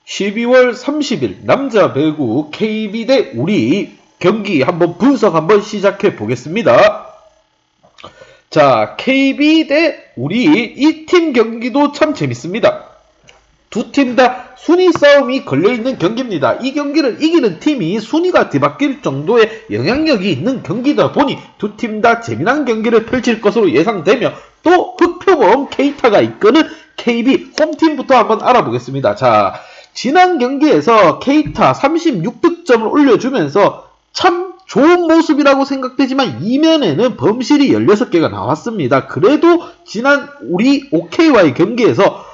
12월 30일 남자 배구 KB 대 우리 경기 한번 분석 한번 시작해 보겠습니다. 자, KB 대 우리 이 팀 경기도 참 재밌습니다. 두 팀 다 순위 싸움이 걸려있는 경기입니다. 이 경기를 이기는 팀이 순위가 뒤바뀔 정도의 영향력이 있는 경기다 보니 두 팀 다 재미난 경기를 펼칠 것으로 예상되며 또 흑표범 케이타가 이끄는 KB 홈팀부터 한번 알아보겠습니다. 자, 지난 경기에서 케이타 36득점을 올려주면서 참 좋은 모습이라고 생각되지만 이면에는 범실이 16개가 나왔습니다. 그래도 지난 우리 OK와의 경기에서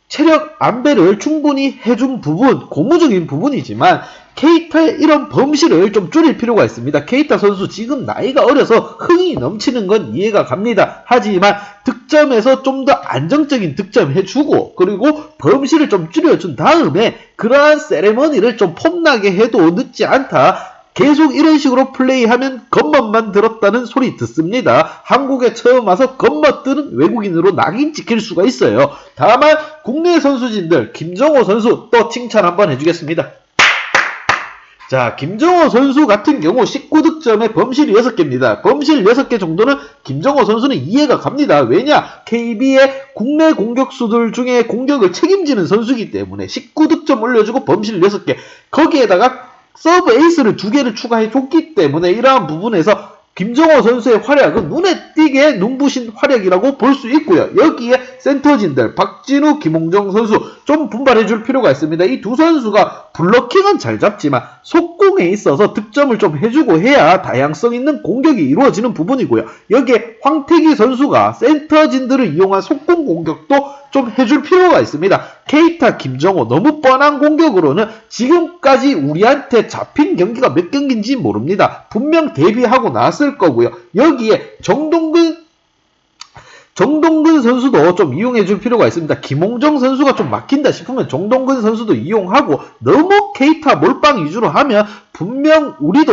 체력 안배를 충분히 해준 부분, 고무적인 부분이지만 케이타의 이런 범실을 좀 줄일 필요가 있습니다. 케이타 선수 지금 나이가 어려서 흥이 넘치는 건 이해가 갑니다. 하지만 득점에서 좀 더 안정적인 득점 해주고 그리고 범실을 좀 줄여준 다음에 그러한 세레머니를 좀 폼나게 해도 늦지 않다. 계속 이런 식으로 플레이하면 겉멋만 들었다는 소리 듣습니다. 한국에 처음 와서 겉멋들은 외국인으로 낙인 찍힐 수가 있어요. 다만 국내 선수진들 김정호 선수 또 칭찬 한번 해주겠습니다. 자, 김정호 선수 같은 경우 19득점에 범실이 6개입니다. 범실 6개 정도는 김정호 선수는 이해가 갑니다. 왜냐? KB의 국내 공격수들 중에 공격을 책임지는 선수이기 때문에 19득점 올려주고 범실 6개 거기에다가 서브 에이스를 2개를 추가해줬기 때문에 이러한 부분에서 김정호 선수의 활약은 눈에 띄게 눈부신 활약이라고 볼 수 있고요. 여기에 센터진들 박진우, 김홍정 선수 좀 분발해줄 필요가 있습니다. 이 두 선수가 블러킹은 잘 잡지만 속공에 있어서 득점을 좀 해주고 해야 다양성 있는 공격이 이루어지는 부분이고요. 여기에 황태기 선수가 센터진들을 이용한 속공 공격도 좀 해줄 필요가 있습니다. 케이타, 김정호 너무 뻔한 공격으로는 지금까지 우리한테 잡힌 경기가 몇 경기인지 모릅니다. 분명 데뷔하고 나왔을 거고요. 여기에 정동근 선수도 좀 이용해줄 필요가 있습니다. 김홍정 선수가 좀 막힌다 싶으면 정동근 선수도 이용하고 너무 케이타 몰빵 위주로 하면 분명 우리도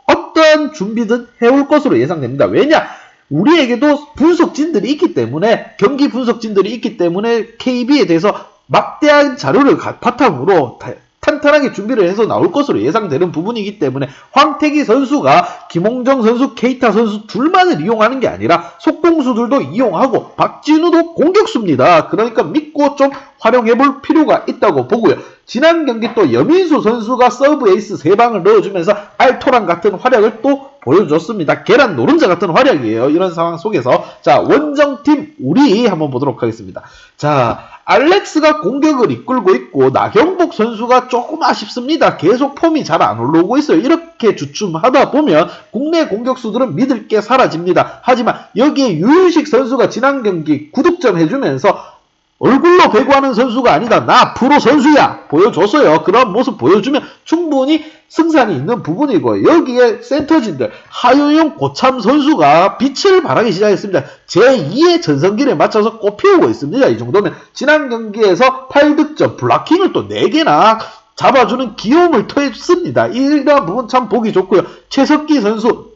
어떤 준비든 해올 것으로 예상됩니다. 왜냐? 우리에게도 분석진들이 있기 때문에 경기 분석진들이 있기 때문에 KB에 대해서 막대한 자료를 바탕으로 탄탄하게 준비를 해서 나올 것으로 예상되는 부분이기 때문에 황태기 선수가 김홍정 선수, 케이타 선수 둘만을 이용하는 게 아니라 속공수들도 이용하고 박진우도 공격수입니다. 그러니까 믿고 좀 활용해볼 필요가 있다고 보고요. 지난 경기 또 여민수 선수가 서브 에이스 3방을 넣어주면서 알토란 같은 활약을 또 보여줬습니다. 계란 노른자 같은 활약이에요. 이런 상황 속에서 자, 원정팀 우리 한번 보도록 하겠습니다. 자, 알렉스가 공격을 이끌고 있고 나경복 선수가 조금 아쉽습니다. 계속 폼이 잘 안 올라오고 있어요. 이렇게 주춤하다 보면 국내 공격수들은 믿을 게 사라집니다. 하지만 여기에 유윤식 선수가 지난 경기 9득점 해주면서 얼굴로 배구하는 선수가 아니다. 나 프로 선수야. 보여줬어요. 그런 모습 보여주면 충분히 승산이 있는 부분이고 여기에 센터진들 하효영, 고참 선수가 빛을 발하기 시작했습니다. 제2의 전성기를 맞춰서 꽃피우고 있습니다. 이 정도면 지난 경기에서 8득점, 블락킹을 또 4개나 잡아주는 귀여움을 토했습니다. 이런 부분 참 보기 좋고요. 최석기 선수,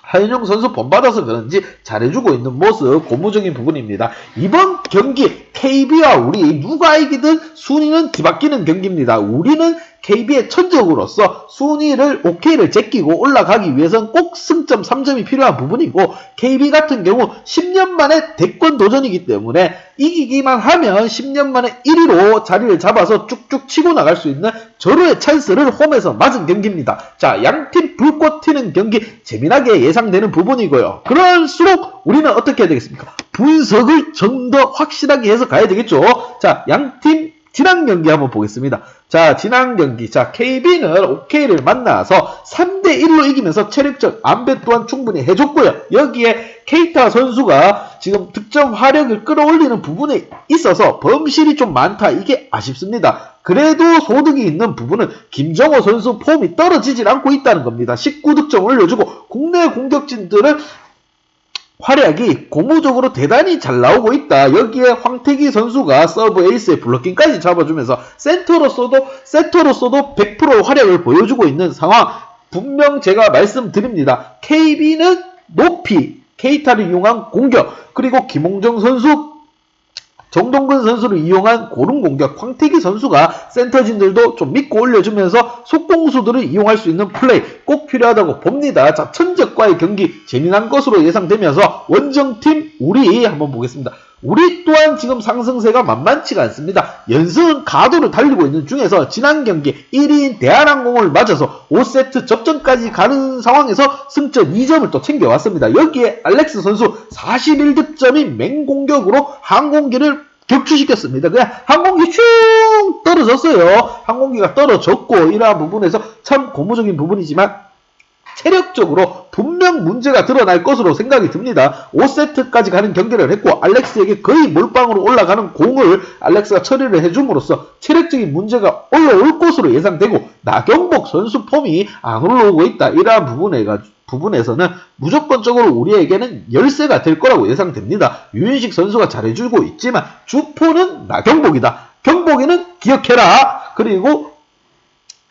하윤영 선수 본받아서 그런지 잘해주고 있는 모습 고무적인 부분입니다. 이번 경기 KB와 우리 누가 이기든 순위는 뒤바뀌는 경기입니다. 우리는 KB의 천적으로서 순위를 OK를 제끼고 올라가기 위해서는 꼭 승점 3점이 필요한 부분이고 KB 같은 경우 10년 만에 대권 도전이기 때문에 이기기만 하면 10년 만에 1위로 자리를 잡아서 쭉쭉 치고 나갈 수 있는 절호의 찬스를 홈에서 맞은 경기입니다. 자, 양팀 불꽃 튀는 경기 재미나게 예상되는 부분이고요. 그럴수록 우리는 어떻게 해야 되겠습니까? 분석을 좀 더 확실하게 해서 가야 되겠죠. 자, 양팀 지난 경기 한번 보겠습니다. 자, 지난 경기. 자, KB는 OK를 만나서 3대1로 이기면서 체력적 안배 또한 충분히 해줬고요. 여기에 케이타 선수가 지금 득점 화력을 끌어올리는 부분에 있어서 범실이 좀 많다. 이게 아쉽습니다. 그래도 소득이 있는 부분은 김정호 선수 폼이 떨어지질 않고 있다는 겁니다. 19득점 올려주고 국내 공격진들은 활약이 고무적으로 대단히 잘 나오고 있다. 여기에 황태기 선수가 서브 에이스의 블로킹까지 잡아주면서 세터로서도 100% 활약을 보여주고 있는 상황. 분명 제가 말씀드립니다. KB는 높이 케이타를 이용한 공격 그리고 김홍정 선수 정동근 선수를 이용한 고른 공격, 황태기 선수가 센터진들도 좀 믿고 올려주면서 속공수들을 이용할 수 있는 플레이 꼭 필요하다고 봅니다. 자, 천적과의 경기 재미난 것으로 예상되면서 원정팀 우리 한번 보겠습니다. 우리 또한 지금 상승세가 만만치가 않습니다. 연승 가도를 달리고 있는 중에서 지난 경기 1위인 대한항공을 맞아서 5세트 접전까지 가는 상황에서 승점 2점을 또 챙겨왔습니다. 여기에 알렉스 선수 41득점이 맹공격으로 항공기를 격추시켰습니다. 그냥 항공기 슝 떨어졌어요. 항공기가 떨어졌고 이러한 부분에서 참 고무적인 부분이지만 체력적으로 분명 문제가 드러날 것으로 생각이 듭니다. 5세트까지 가는 경기를 했고 알렉스에게 거의 몰빵으로 올라가는 공을 알렉스가 처리를 해줌으로써 체력적인 문제가 올라올 것으로 예상되고 나경복 선수 폼이 안 올라오고 있다. 이러한 부분에서는 무조건적으로 우리에게는 열세가 될 거라고 예상됩니다. 유인식 선수가 잘해주고 있지만 주포는 나경복이다. 경복이는 기억해라. 그리고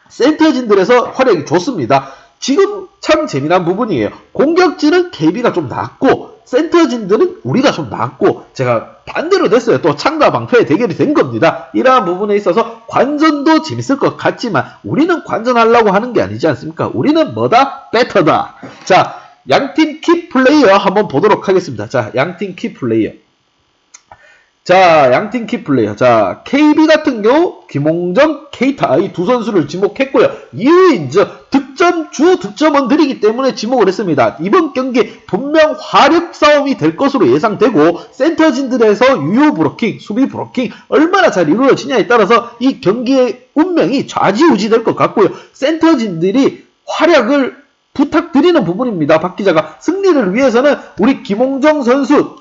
센터진들에서 활약이 좋습니다. 지금 참 재미난 부분이에요. 공격진은 KB가 좀 낫고 센터진들은 우리가 좀 낫고 제가 반대로 됐어요. 또 창과 방패의 대결이 된 겁니다. 이러한 부분에 있어서 관전도 재밌을 것 같지만 우리는 관전하려고 하는 게 아니지 않습니까? 우리는 뭐다? 베터다. 자, 양팀 키플레이어 한번 보도록 하겠습니다. 자, 양팀 키플레이어. 자, 양팀 키플레이어. 자, KB 같은 경우 김홍정, 케이타 이 두 선수를 지목했고요. 이유인즉 주 득점원들이기 때문에 지목을 했습니다. 이번 경기 분명 화력 싸움이 될 것으로 예상되고 센터진들에서 유효 브로킹, 수비 브로킹 얼마나 잘 이루어지냐에 따라서 이 경기의 운명이 좌지우지 될 것 같고요. 센터진들이 활약을 부탁드리는 부분입니다. 박 기자가 승리를 위해서는 우리 김홍정 선수,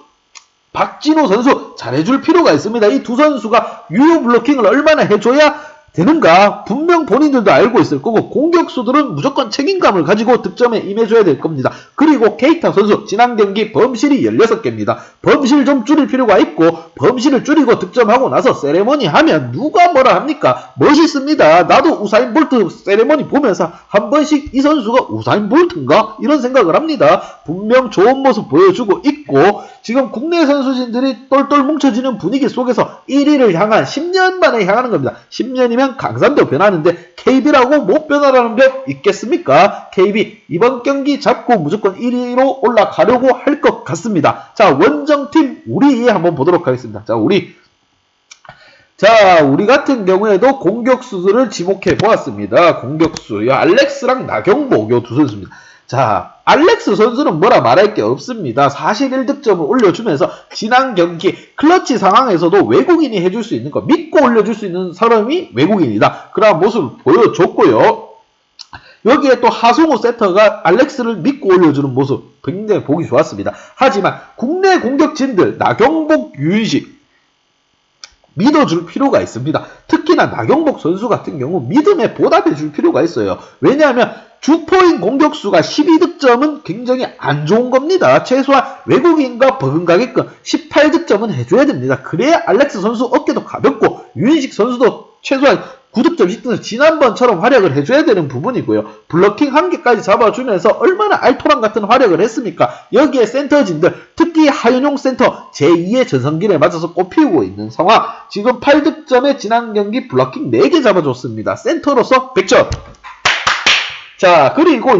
박진호 선수 잘해줄 필요가 있습니다. 이 두 선수가 유효 블로킹을 얼마나 해줘야 되는가 분명 본인들도 알고 있을 거고 공격수들은 무조건 책임감을 가지고 득점에 임해줘야 될 겁니다. 그리고 케이타 선수 지난 경기 범실이 16개입니다. 범실 좀 줄일 필요가 있고 범실을 줄이고 득점하고 나서 세레머니 하면 누가 뭐라 합니까? 멋있습니다. 나도 우사인 볼트 세레머니 보면서 한 번씩 이 선수가 우사인 볼트인가? 이런 생각을 합니다. 분명 좋은 모습 보여주고 있고 지금 국내 선수진들이 똘똘 뭉쳐지는 분위기 속에서 1위를 향한 10년 만에 향하는 겁니다. 10년이면 강산도 변하는데 KB라고 못 변하라는 게 있겠습니까? KB 이번 경기 잡고 무조건 1위로 올라가려고 할 것 같습니다. 자, 원정팀 우리 한번 보도록 하겠습니다. 자, 우리 같은 경우에도 공격수들을 지목해 보았습니다. 공격수 알렉스랑 나경복 요 두 선수입니다. 자, 알렉스 선수는 뭐라 말할 게 없습니다. 41득점을 올려주면서 지난 경기 클러치 상황에서도 외국인이 해줄 수 있는 거 믿고 올려줄 수 있는 사람이 외국인이다. 그런 모습을 보여줬고요. 여기에 또 하승우 세터가 알렉스를 믿고 올려주는 모습 굉장히 보기 좋았습니다. 하지만 국내 공격진들 나경복, 유인식 믿어줄 필요가 있습니다. 특히나 나경복 선수 같은 경우 믿음에 보답해줄 필요가 있어요. 왜냐하면 주포인 공격수가 12득점은 굉장히 안 좋은 겁니다. 최소한 외국인과 버금가게끔 18득점은 해줘야 됩니다. 그래야 알렉스 선수 어깨도 가볍고 유인식 선수도 최소한 9득점, 10득점 지난번처럼 활약을 해줘야 되는 부분이고요. 블러킹 한 개까지 잡아주면서 얼마나 알토란 같은 활약을 했습니까? 여기에 센터진들 특히 하윤용 센터 제2의 전성기를 맞아서 꽃피우고 있는 상황. 지금 8득점에 지난 경기 블러킹 4개 잡아줬습니다. 센터로서 100점. 자, 그리고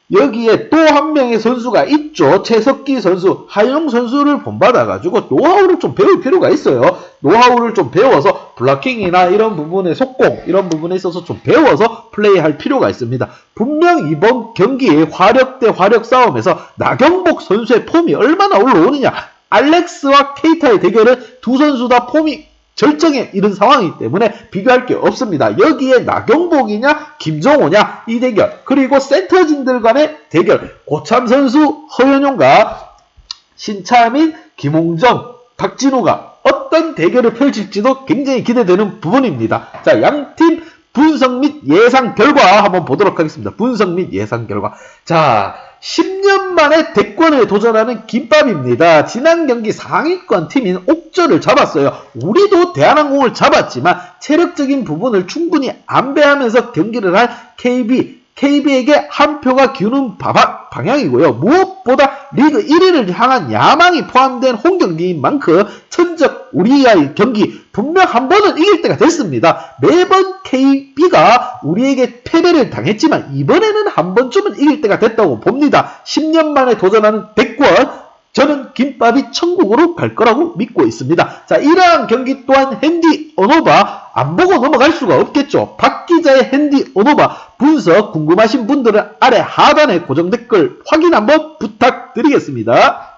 여기에 또 한 명의 선수가 있죠. 최석기 선수, 하영 선수를 본받아가지고 노하우를 좀 배울 필요가 있어요. 노하우를 좀 배워서 블로킹이나 이런 부분의 속공, 이런 부분에 있어서 좀 배워서 플레이할 필요가 있습니다. 분명 이번 경기에 화력 대 화력 싸움에서 나경복 선수의 폼이 얼마나 올라오느냐. 알렉스와 케이타의 대결은 두 선수 다 폼이 절정에 이른 상황이기 때문에 비교할 게 없습니다. 여기에 나경복이냐 김정호냐 이 대결, 그리고 센터진들 간의 대결, 고참 선수 허연용과 신차민, 김홍정, 박진우가 어떤 대결을 펼칠지도 굉장히 기대되는 부분입니다. 자, 양팀 분석 및 예상 결과 한번 보도록 하겠습니다. 분석 및 예상 결과. 자, 10년 만에 대권에 도전하는 김밥입니다. 지난 경기 상위권 팀인 옥저를 잡았어요. 우리도 대한항공을 잡았지만 체력적인 부분을 충분히 안배하면서 경기를 할 KB KB에게 한 표가 기우는 방향이고요. 무엇보다 리그 1위를 향한 야망이 포함된 홈경기인 만큼 천적 우리와의 경기 분명 한 번은 이길 때가 됐습니다. 매번 KB가 우리에게 패배를 당했지만 이번에는 한 번쯤은 이길 때가 됐다고 봅니다. 10년 만에 도전하는 대권, 저는 김밥이 천국으로 갈 거라고 믿고 있습니다. 자, 이러한 경기 또한 핸디 언오바 안 보고 넘어갈 수가 없겠죠. 박 기자의 핸디 언오바 분석 궁금하신 분들은 아래 하단에 고정 댓글 확인 한번 부탁드리겠습니다.